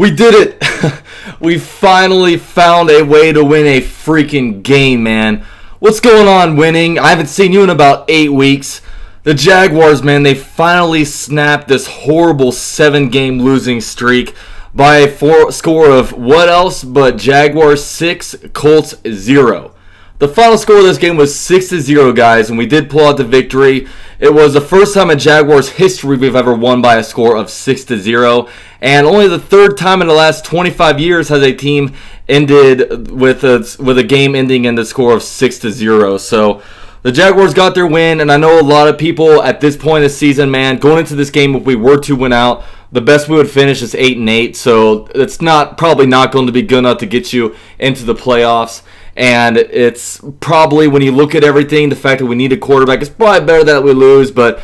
We did it! We finally found a way to win a freaking game, man. What's going on, winning? I haven't seen you in about 8 weeks. The Jaguars, man, they finally snapped this horrible 7-game losing streak by a score of what else but Jaguars 6, Colts 0. The final score of this game was 6-0, guys, and we did pull out the victory. It was the first time in Jaguars history we've ever won by a score of 6-0, and only the third time in the last 25 years has a team ended with a game ending in the score of 6-0. So the Jaguars got their win, and I know a lot of people at this point in the season, man, going into this game, if we were to win out, the best we would finish is 8-8. So it's probably not going to be good enough to get you into the playoffs. And it's probably, when you look at everything, the fact that we need a quarterback, it's probably better that we lose. But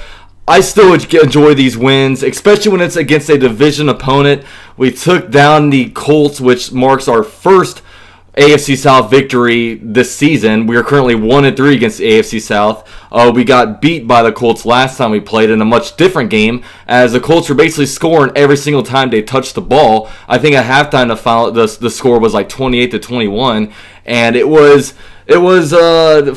I still enjoy these wins, especially when it's against a division opponent. We took down the Colts, which marks our first AFC South victory this season. We are currently 1-3 against the AFC South. We got beat by the Colts last time we played in a much different game, as the Colts were basically scoring every single time they touched the ball. I think at halftime the score was like 28-21, and it was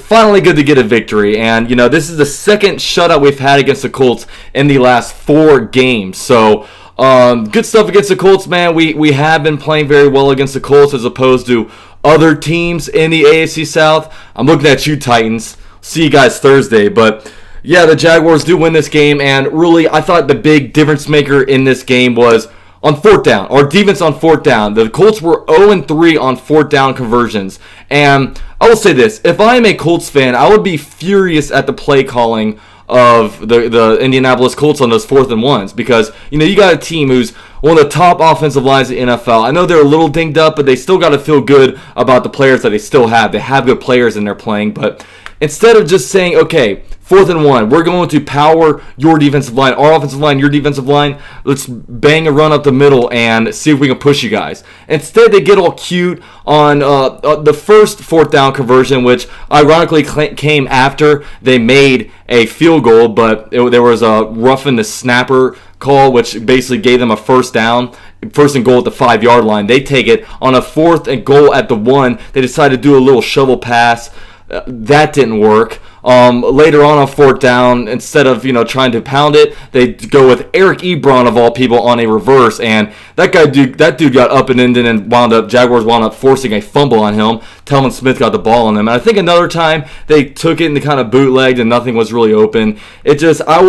finally good to get a victory. And this is the second shutout we've had against the Colts in the last 4 games. So good stuff against the Colts, man. We have been playing very well against the Colts as opposed to other teams in the AFC South. I'm looking at you, Titans. See you guys Thursday. But yeah, the Jaguars do win this game, and really I thought the big difference maker in this game was on 4th down, our defense on 4th down. The Colts were 0-3 on 4th down conversions. And I will say this, if I am a Colts fan, I would be furious at the play calling of the Indianapolis Colts on those 4th and 1s, because you got a team who's one of the top offensive lines in the NFL. I know they're a little dinged up, but they still got to feel good about the players that they still have. They have good players in their playing, but instead of just saying, okay, 4th and 1, we're going to power your defensive line, our offensive line, your defensive line. Let's bang a run up the middle and see if we can push you guys. Instead, they get all cute on the first 4th down conversion, which ironically came after they made a field goal, but there was a roughing the snapper call, which basically gave them a first down. First and goal at the 5-yard line. They take it on a 4th and goal at the 1. They decide to do a little shovel pass. That didn't work. Later on 4th down, instead of trying to pound it, they go with Eric Ebron of all people on a reverse, and that dude got up and ended and Jaguars wound up forcing a fumble on him. Telvin Smith got the ball on him, and I think another time they took it and they kind of bootlegged and nothing was really open. It just I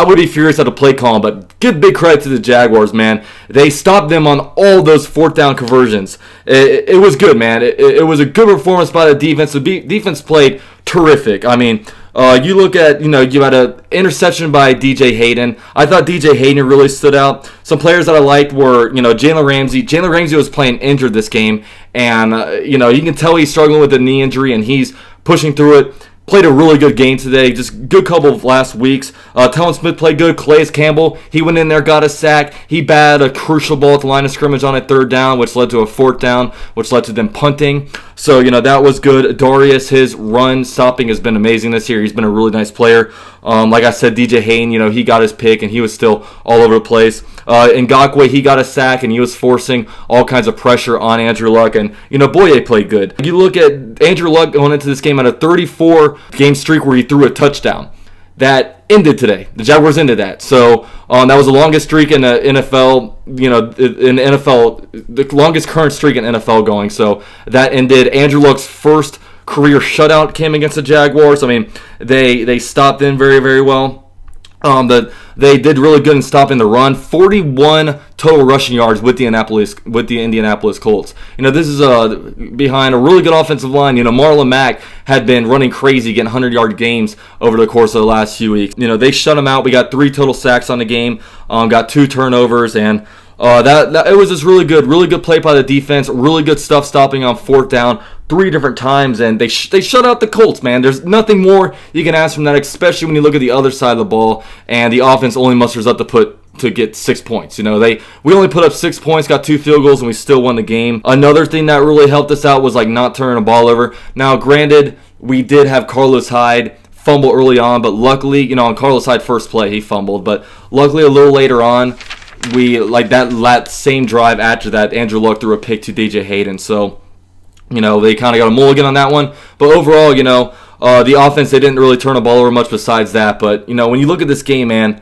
would be furious at the play call, but give big credit to the Jaguars, man. They stopped them on all those 4th down conversions. It was good, man. It was a good performance by the defense. The defense played terrific. I mean, you look at, you had an interception by DJ Hayden. I thought DJ Hayden really stood out. Some players that I liked were, Jalen Ramsey. Jalen Ramsey was playing injured this game, and, you can tell he's struggling with a knee injury, and he's pushing through it. Played a really good game today. Just good couple of last weeks. Telvin Smith played good. Calais Campbell, he went in there, got a sack. He batted a crucial ball at the line of scrimmage on a 3rd down, which led to a 4th down, which led to them punting. So, that was good. Darius, his run stopping has been amazing this year. He's been a really nice player. Like I said, DJ Hayden, he got his pick, and he was still all over the place. Ngakoue, he got a sack, and he was forcing all kinds of pressure on Andrew Luck. And, Boye played good. You look at Andrew Luck going into this game at a 34-game streak where he threw a touchdown. That ended today. The Jaguars ended that. So that was the longest streak in the NFL, the longest current streak in NFL going. So that ended. Andrew Luck's first career shutout came against the Jaguars. I mean, they stopped them very, very well. They did really good in stopping the run. 41 total rushing yards with the Indianapolis Colts. This is behind a really good offensive line. Marlon Mack had been running crazy, getting 100-yard games over the course of the last few weeks. They shut him out. We got 3 total sacks on the game. Got 2 turnovers, and it was just really good play by the defense. Really good stuff stopping on 4th down 3 different times, and they shut out the Colts, man. There's nothing more you can ask from that, especially when you look at the other side of the ball, and the offense only musters up to get 6 points. We only put up 6 points, got 2 field goals, and we still won the game. Another thing that really helped us out was not turning the ball over. Now, granted, we did have Carlos Hyde fumble early on, but luckily, on Carlos Hyde's first play, he fumbled. But luckily, a little later on, we like that same drive after that, Andrew Luck threw a pick to DJ Hayden. So, they kind of got a mulligan on that one. But overall, the offense, they didn't really turn the ball over much besides that. But, when you look at this game, man,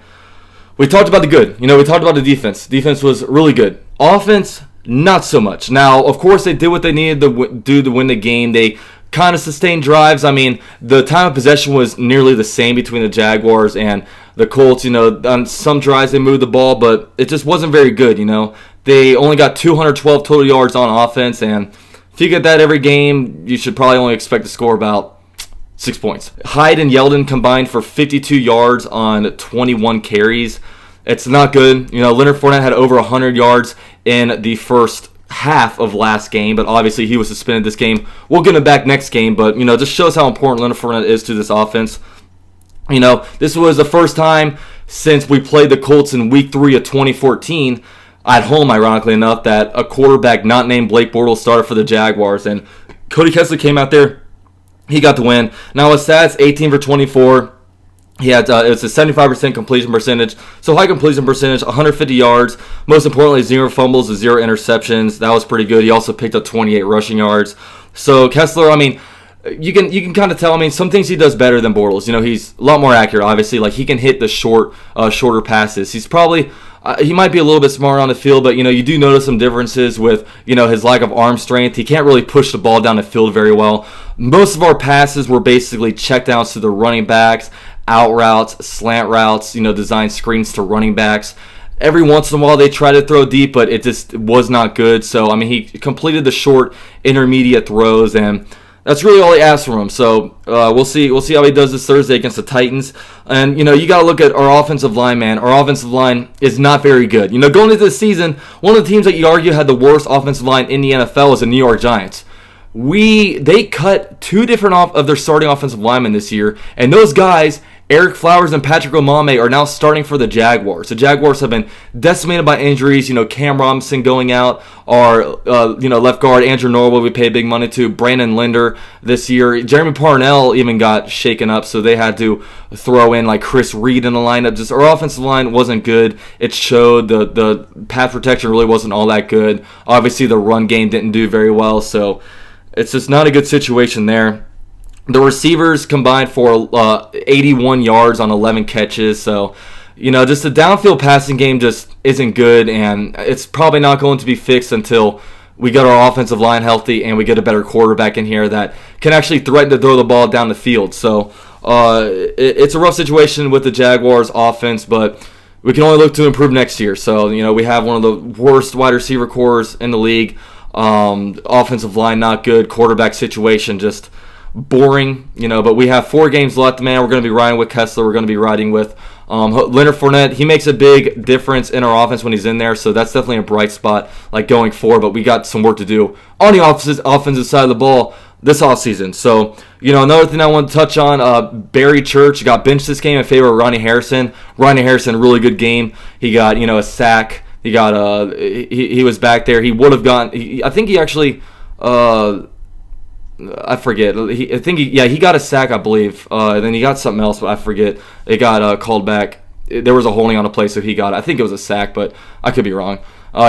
we talked about the good. We talked about the defense. Defense was really good. Offense, not so much. Now, of course, they did what they needed to do to win the game. They kind of sustained drives. I mean, the time of possession was nearly the same between the Jaguars and the Colts. On some drives they moved the ball, but it just wasn't very good. They only got 212 total yards on offense, and if you get that every game, you should probably only expect to score about 6 points. Hyde and Yeldon combined for 52 yards on 21 carries. It's not good. Leonard Fournette had over 100 yards in the first half of last game, but obviously he was suspended this game. We'll get him back next game, but just shows how important Leonard Fournette is to this offense. This was the first time since we played the Colts in week 3 of 2014 at home, ironically enough, that a quarterback not named Blake Bortles started for the Jaguars, and Cody Kessler came out there. He got the win. Now his stats, 18 for 24. He had it's a 75% completion percentage, so high completion percentage, 150 yards. Most importantly, 0 fumbles and 0 interceptions. That was pretty good. He also picked up 28 rushing yards. So Kessler, you can kind of tell. Some things he does better than Bortles. He's a lot more accurate. Obviously, like he can hit the shorter passes. He's probably he might be a little bit smarter on the field, but you do notice some differences with his lack of arm strength. He can't really push the ball down the field very well. Most of our passes were basically checkdowns to the running backs, out routes, slant routes, design screens to running backs. Every once in a while they try to throw deep, but it just was not good. So, he completed the short, intermediate throws, and that's really all he asked from him. So, we'll see how he does this Thursday against the Titans. And, you got to look at our offensive line, man. Our offensive line is not very good. Going into the season, one of the teams that you argue had the worst offensive line in the NFL is the New York Giants. They cut 2 different of their starting offensive linemen this year, and those guys, Eric Flowers and Patrick Omameh, are now starting for the Jaguars. The Jaguars have been decimated by injuries. Cam Robinson going out, our left guard Andrew Norwood we paid big money to, Brandon Linder this year. Jeremy Parnell even got shaken up, so they had to throw in like Chris Reed in the lineup. Just our offensive line wasn't good. It showed. The pass protection really wasn't all that good. Obviously, the run game didn't do very well, so it's just not a good situation there. The receivers combined for 81 yards on 11 catches. So, just the downfield passing game just isn't good, and it's probably not going to be fixed until we get our offensive line healthy and we get a better quarterback in here that can actually threaten to throw the ball down the field. So, it's a rough situation with the Jaguars offense, but we can only look to improve next year. So, we have one of the worst wide receiver cores in the league. Offensive line not good. Quarterback situation just boring, but we have 4 games left, man. We're going to be riding with Kessler. We're going to be riding with Leonard Fournette. He makes a big difference in our offense when he's in there, so that's definitely a bright spot going forward, but we got some work to do on the offensive side of the ball this offseason. So, another thing I want to touch on, Barry Church got benched this game in favor of Ronnie Harrison. Ronnie Harrison, really good game. He got, a sack. He got, he was back there. He would have gone, I think he actually, I forget. He got a sack, I believe. Then he got something else, but I forget. It got called back. There was a holding on a play, so he got it. I think it was a sack, but I could be wrong.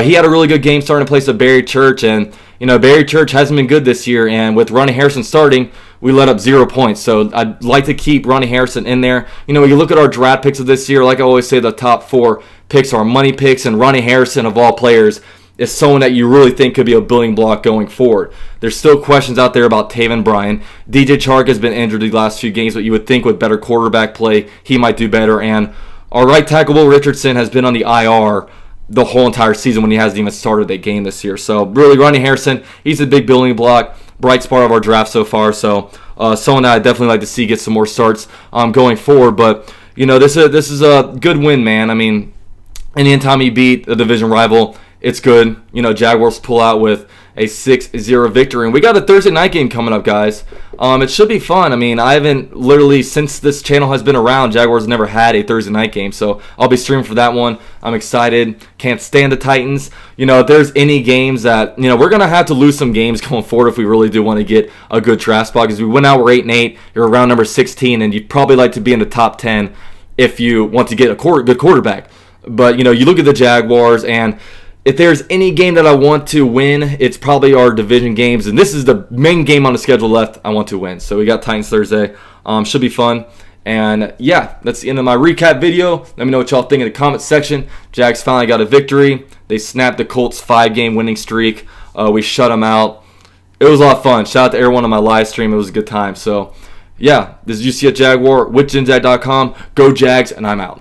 He had a really good game starting in place of Barry Church, and Barry Church hasn't been good this year. And with Ronnie Harrison starting, we let up 0 points. So I'd like to keep Ronnie Harrison in there. When you look at our draft picks of this year, like I always say, the top 4 picks are money picks, and Ronnie Harrison, of all players, is someone that you really think could be a building block going forward. There's still questions out there about Taven Bryan. DJ Chark has been injured the last few games, but you would think with better quarterback play, he might do better. And our right tackle, Will Richardson, has been on the IR the whole entire season when he hasn't even started that game this year. So really, Ronnie Harrison, he's a big building block, bright spot of our draft so far. So someone that I'd definitely like to see get some more starts going forward. But, this is a good win, man. Anytime you beat a division rival, it's good. Jaguars pull out with a 6-0 victory. And we got a Thursday night game coming up, guys. It should be fun. I haven't literally, since this channel has been around, Jaguars never had a Thursday night game. So I'll be streaming for that one. I'm excited. Can't stand the Titans. If there's any games that, we're going to have to lose some games going forward if we really do want to get a good draft spot. Because we went out, we're 8-8. You're around number 16, and you'd probably like to be in the top 10 if you want to get a good quarterback. But, you look at the Jaguars, and if there's any game that I want to win, it's probably our division games. And this is the main game on the schedule left I want to win. So we got Titans Thursday. Should be fun. And, yeah, that's the end of my recap video. Let me know what y'all think in the comment section. Jags finally got a victory. They snapped the Colts' 5-game winning streak. We shut them out. It was a lot of fun. Shout out to everyone on my live stream. It was a good time. So, yeah, this is UC at Jaguar with GenZag.com. Go Jags, and I'm out.